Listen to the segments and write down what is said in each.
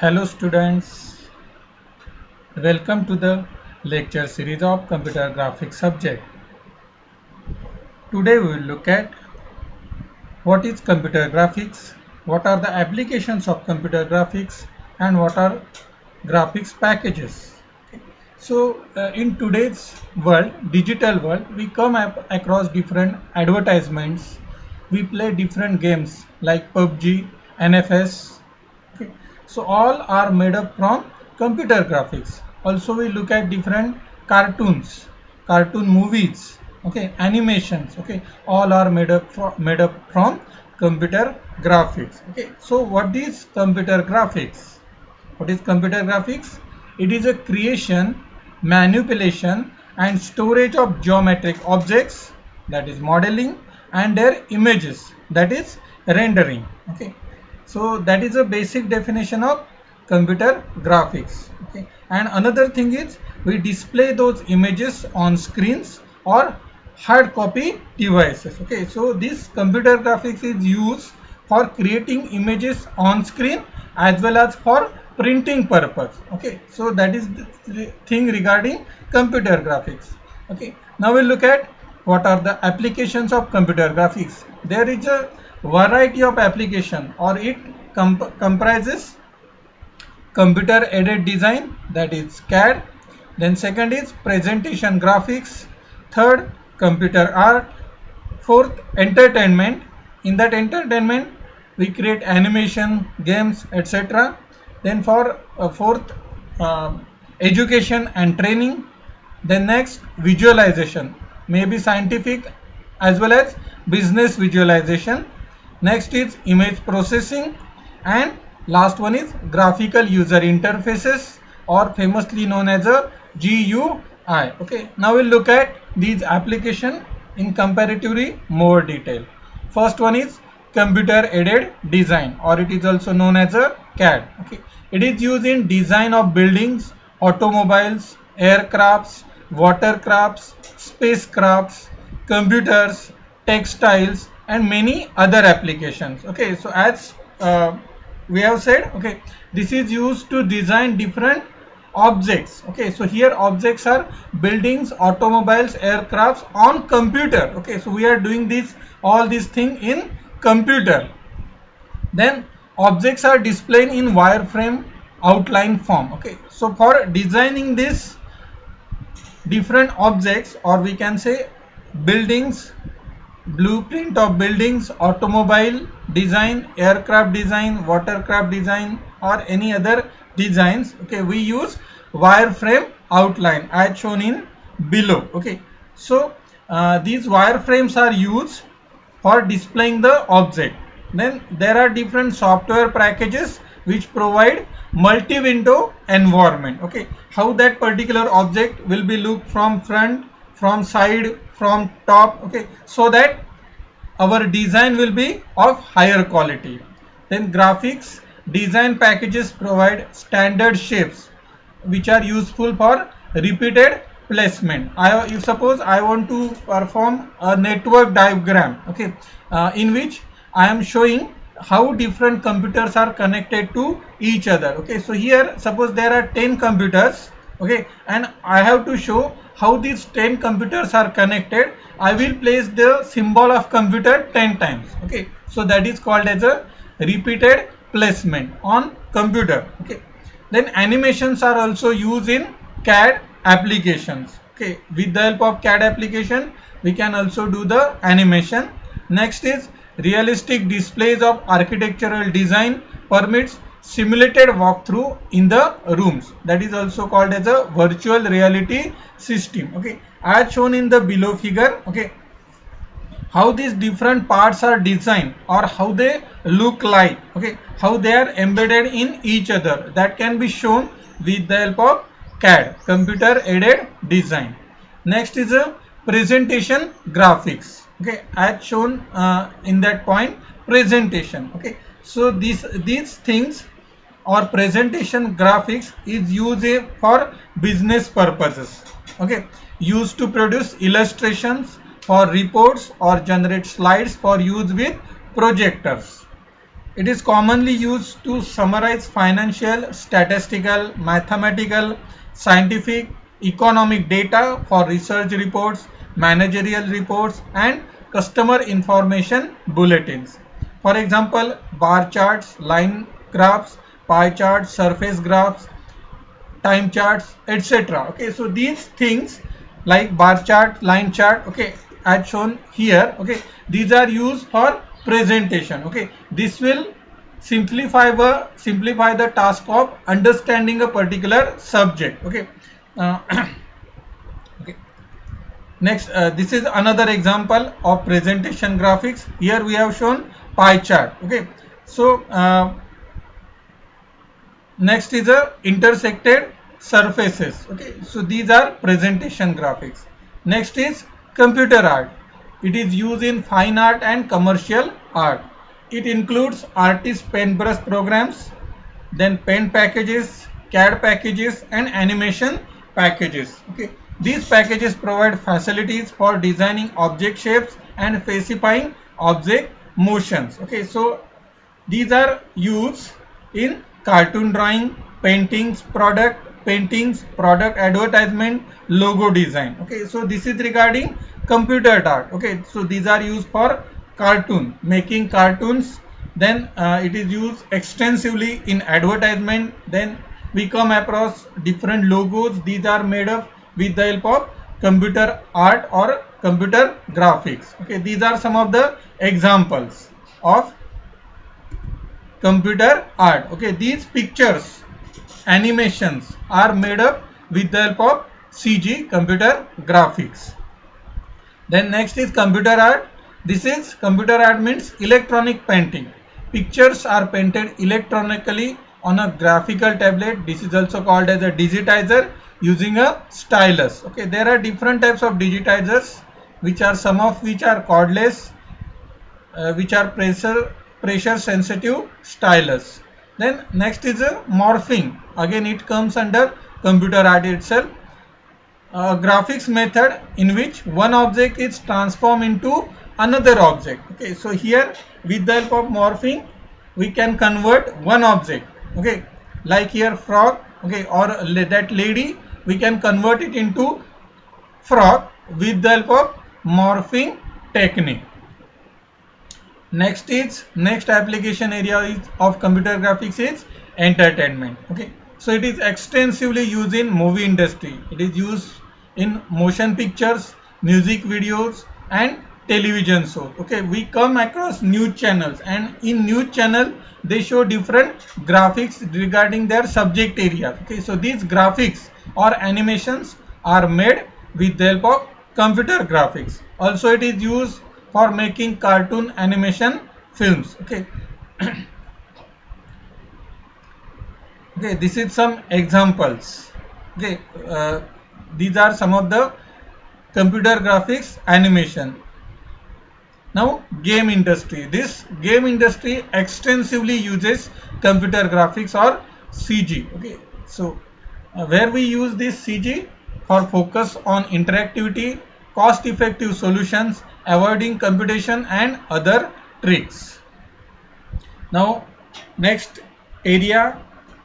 Hello students, welcome to the lecture series of computer graphics subject. Today we will look at what is computer graphics, what are the applications of computer graphics, and what are graphics packages. In today's world, digital world, we come across different advertisements. We play different games like PUBG, NFS. Okay. So all are made up from computer graphics. Also we look at different cartoons, cartoon movies, okay, animations, okay, all are made up from computer graphics. Okay. So what is computer graphics? What is computer graphics? It is a creation, manipulation and storage of geometric objects, that is modeling, and their images, that is rendering. Okay. So that is a basic definition of computer graphics. Okay. And another thing is we display those images on screens or hard copy devices. Okay. So this computer graphics is used for creating images on screen as well as for printing purpose. Okay. So that is the thing regarding computer graphics. Okay. Now we'll look at what are the applications of computer graphics. There is a variety of application, or it comprises computer aided design, that is CAD. Then second is presentation graphics. Third, computer art. Fourth, entertainment. In that entertainment we create animation, games, etc. Then for fourth, education and training. Then next, visualization, maybe scientific as well as business visualization. Next is image processing, and last one is graphical user interfaces, or famously known as a GUI. Okay, now we'll look at these application in comparatively more detail. First one is computer aided design, or it is also known as a CAD. Okay, it is used in design of buildings, automobiles, aircrafts, watercrafts, spacecrafts, computers, textiles and many other applications. Okay, so as we have said, okay, this is used to design different objects. Okay, so here objects are buildings, automobiles, aircrafts on computer. Okay, so we are doing all these thing in computer. Then objects are displayed in wireframe outline form. Okay, so for designing this different objects, or we can say buildings, blueprint of buildings, automobile design, aircraft design, watercraft design or any other designs, okay, we use wireframe outline as shown in below. Okay, so these wireframes are used for displaying the object. Then there are different software packages which provide multi-window environment. Okay, how that particular object will be looked from front, from side, from top. Okay, so that our design will be of higher quality. Then graphics design packages provide standard shapes which are useful for repeated placement. If suppose I want to perform a network diagram, okay, in which I am showing how different computers are connected to each other. Okay, so here suppose there are 10 computers, okay, and I have to show how these 10 computers are connected. I will place the symbol of computer 10 times. Okay, so that is called as a repeated placement on computer. Okay, then animations are also used in CAD applications. Okay, with the help of CAD application we can also do the animation. Next is realistic displays of architectural design permits simulated walkthrough in the rooms, that is also called as a virtual reality system. Okay, as shown in the below figure, okay, how these different parts are designed or how they look like, okay, how they are embedded in each other, that can be shown with the help of CAD, computer aided design. Next is a presentation graphics. Okay, as shown in that point, presentation. Okay, so these things or presentation graphics is used for business purposes. Okay, used to produce illustrations for reports or generate slides for use with projectors. It is commonly used to summarize financial, statistical, mathematical, scientific, economic data for research reports, managerial reports, and customer information bulletins. For example, bar charts, line graphs, pie charts, surface graphs, time charts, etc. Okay, so these things like bar chart, line chart, okay, as shown here, okay, these are used for presentation. Okay, this will simplify the task of understanding a particular subject. Okay, uh, okay. Next, this is another example of presentation graphics. Here we have shown pie chart. Okay, so next is a intersected surfaces. Okay, so these are presentation graphics. Next is computer art. It is used in fine art and commercial art. It includes artist paintbrush programs, then paint packages, CAD packages, and animation packages. Okay, these packages provide facilities for designing object shapes and specifying object motions. Okay, so these are used in cartoon drawing, paintings, product advertisement, logo design. Okay, so this is regarding computer art. Okay, so these are used for making cartoons. Then it is used extensively in advertisement. Then we come across different logos. These are made up with the help of computer art or computer graphics. Okay, these are some of the examples of computer art. Okay, these pictures, animations are made up with the help of CG, computer graphics. Then next is computer art. This is computer art means electronic painting. Pictures are painted electronically on a graphical tablet. This is also called as a digitizer using a stylus. Okay, there are different types of digitizers, which are some of which are cordless, which are pressure sensitive stylus. Then next is a morphing. Again, it comes under computer art itself. Graphics method in which one object is transformed into another object. Okay, so here with the help of morphing we can convert one object. Okay, like here frog. Okay, or that lady, we can convert it into frog with the help of morphing technique. Next application area of computer graphics is entertainment. Okay, so it is extensively used in movie industry. It is used in motion pictures, music videos, and television shows. Okay, we come across news channels, and in news channel they show different graphics regarding their subject area. Okay, so these graphics or animations are made with the help of computer graphics. Also, it is used for making cartoon animation films. Okay. Okay, this is some examples. Okay, these are some of the computer graphics animation. Now, game industry. This game industry extensively uses computer graphics or CG. Okay, so where we use this CG for focus on interactivity, cost-effective solutions, avoiding computation, and other tricks. Now, next area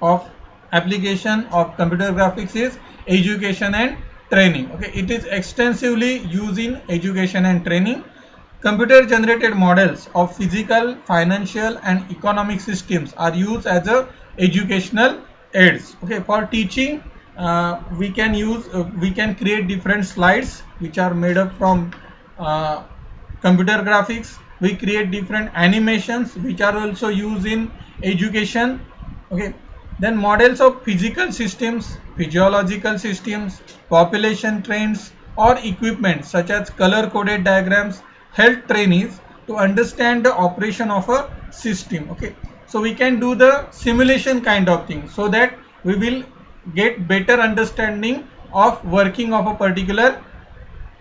of application of computer graphics is education and training. Okay, it is extensively used in education and training. Computer generated models of physical, financial, and economic systems are used as a educational aids. Okay, for teaching we can create different slides which are made up from computer graphics. We create different animations which are also used in education. Okay, then models of physical systems, physiological systems, population trends, or equipment such as color coded diagrams help trainees to understand the operation of a system. Okay, so we can do the simulation kind of thing so that we will get better understanding of working of a particular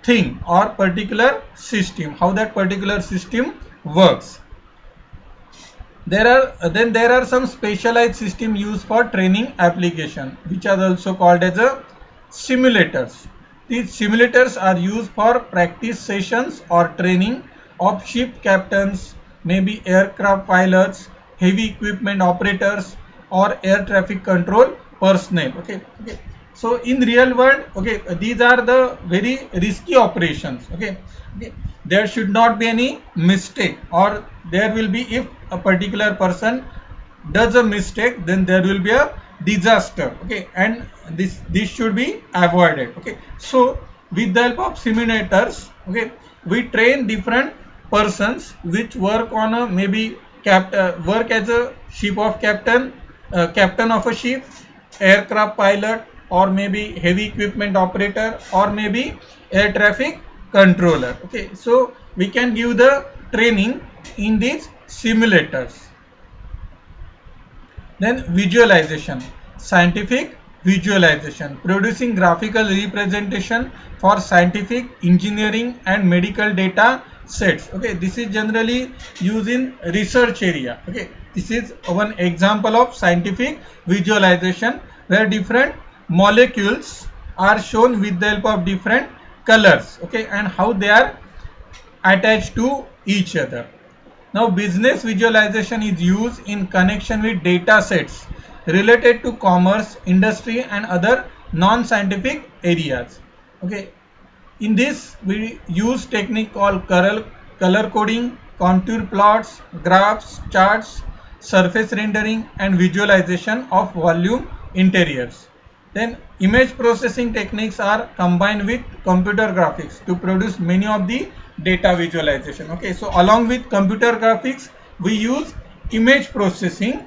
thing or particular system, how that particular system works. There are some specialized system used for training application, which are also called as a simulators. These simulators are used for practice sessions or training of ship captains, maybe aircraft pilots, heavy equipment operators, or air traffic control personnel. Okay. So in real world, okay, these are the very risky operations. Okay. There should not be any mistake, or there will be, if a particular person does a mistake, then there will be a disaster. Okay, and this should be avoided. Okay, so with the help of simulators, okay, we train different persons which work on a maybe work as a ship of captain, captain of a ship, aircraft pilot, or maybe heavy equipment operator, or maybe air traffic controller. Okay, so we can give the training in these simulators. Then visualization, scientific visualization, producing graphical representation for scientific, engineering and medical data sets. Okay, this is generally used in research area. Okay, this is one example of scientific visualization where different molecules are shown with the help of different colors. Okay, and how they are attached to each other. Now, business visualization is used in connection with data sets related to commerce, industry and other non-scientific areas. Okay, in this we use technique called color coding, contour plots, graphs, charts, surface rendering and visualization of volume interiors. Then image processing techniques are combined with computer graphics to produce many of the data visualization. Okay, so along with computer graphics, we use image processing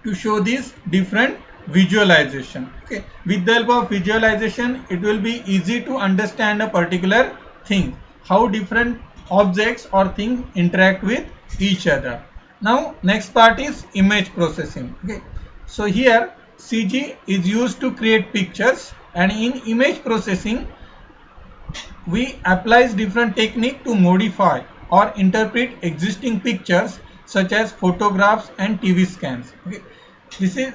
to show these different visualization. Okay, with the help of visualization, it will be easy to understand a particular thing, how different objects or things interact with each other. Now, next part is image processing. Okay, so here CG is used to create pictures, and in image processing we applies different technique to modify or interpret existing pictures such as photographs and TV scans. Okay, this is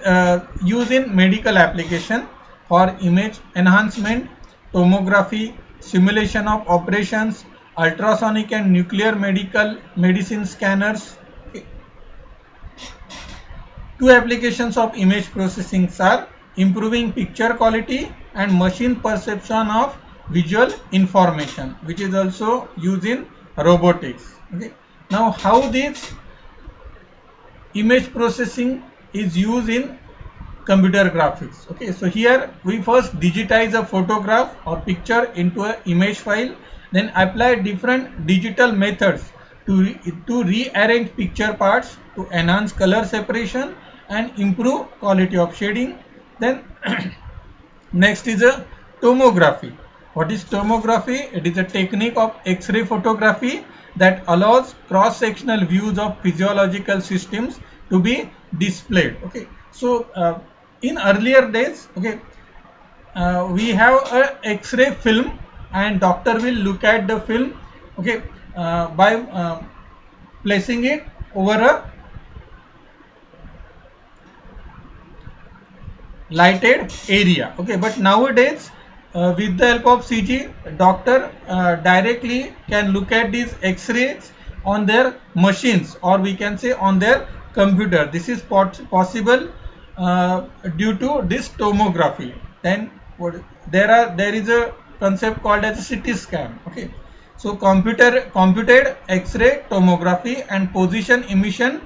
used in medical application for image enhancement, tomography, simulation of operations, ultrasonic and nuclear medicine scanners. Okay. Two applications of image processing are improving picture quality and machine perception of visual information, which is also used in robotics. Okay. Now, how this image processing is used in computer graphics. Okay, so here we first digitize a photograph or picture into an image file, then apply different digital methods to rearrange picture parts to enhance color separation and improve quality of shading. Then next is a tomography. What is tomography? It is a technique of X-ray photography that allows cross-sectional views of physiological systems to be displayed. Okay, so in earlier days, okay, we have a X-ray film, and doctor will look at the film, okay, by placing it over a lighted area. Okay, but nowadays with the help of CG, doctor directly can look at these X-rays on their machines, or we can say on their computer. This is possible due to this tomography. Then there is a concept called as a CT scan. Okay, so computed X-ray tomography and position emission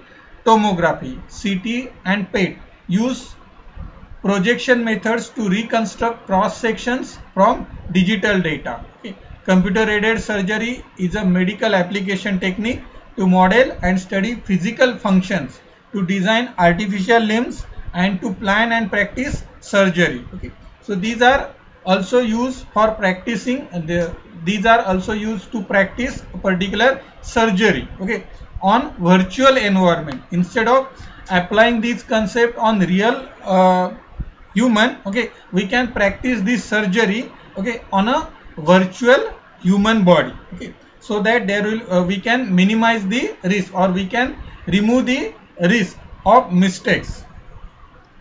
tomography, CT and PET, use projection methods to reconstruct cross sections from digital data. Okay. Computer aided surgery is a medical application technique to model and study physical functions, to design artificial limbs, and to plan and practice surgery. Okay. So these are also used for practicing, these are also used to practice a particular surgery, okay, on virtual environment. Instead of applying this concept on real human, okay, we can practice this surgery, okay, on a virtual human body, okay, so that there will we can minimize the risk, or we can remove the risk of mistakes,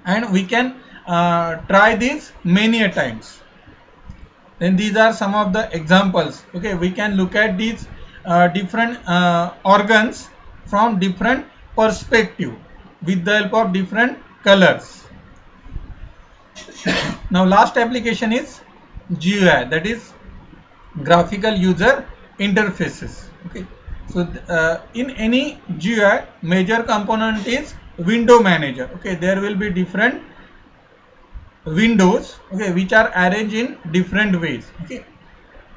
and we can try this many a times. Then these are some of the examples. Okay, we can look at these different organs from different perspective with the help of different colors. Now last application is GUI, that is graphical user interfaces. Okay, so in any GUI, major component is window manager. Okay, there will be different windows, okay, which are arranged in different ways. Okay,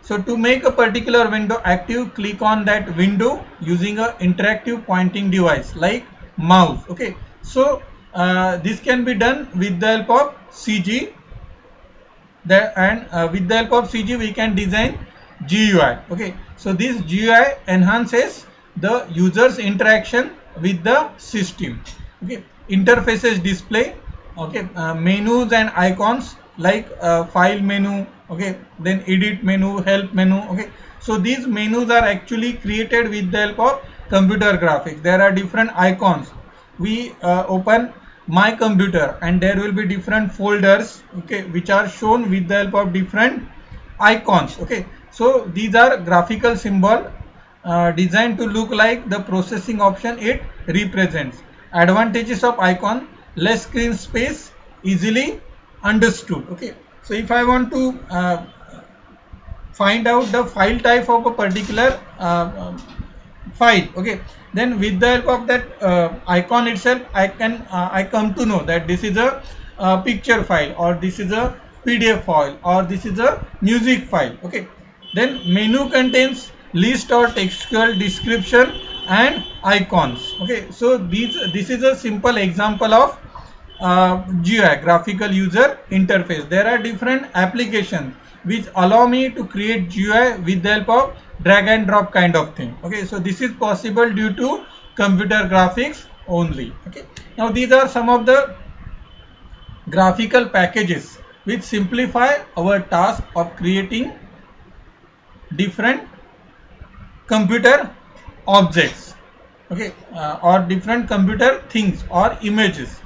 so to make a particular window active, click on that window using a interactive pointing device like mouse. Okay, so this can be done with the help of CG. With the help of CG we can design GUI. Okay, so this GUI enhances the user's interaction with the system. Okay, interfaces display, okay, menus and icons like file menu, okay, then edit menu, help menu. Okay, so these menus are actually created with the help of computer graphics. There are different icons. We open my computer and there will be different folders, okay, which are shown with the help of different icons. Okay, so these are graphical symbol designed to look like the processing option it represents. Advantages of icon: less screen space, easily understood. Okay, so if I want to find out the file type of a particular file, okay, then with the help of that icon itself I come to know that this is a picture file, or this is a PDF file, or this is a music file. Okay, then menu contains list or textual description and icons. Okay, so this is a simple example of GUI, graphical user interface. There are different applications which allow me to create GUI with the help of drag and drop kind of thing. Okay, so this is possible due to computer graphics only. Okay, now these are some of the graphical packages which simplify our task of creating different computer objects, okay, or different computer things or images.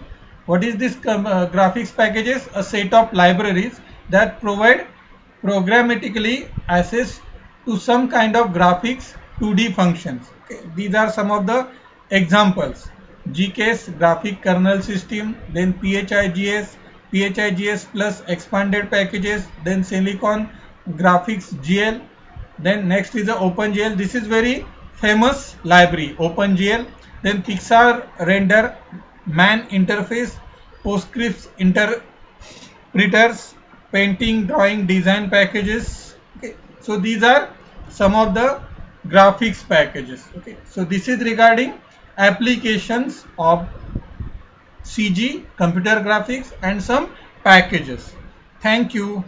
What is this graphics packages? A set of libraries that provide programmatically access to some kind of graphics 2D functions. Okay, these are some of the examples: GCase, graphic kernel system, then PHIGS, PHIGS plus expanded packages, then Silicon Graphics GL, then next is the OpenGL. This is very famous library, OpenGL. Then Pixar Render, Man Interface, PostScript interpreters, painting, drawing, design packages. Okay, so these are some of the graphics packages. Okay, so this is regarding applications of CG, computer graphics, and some packages. Thank you.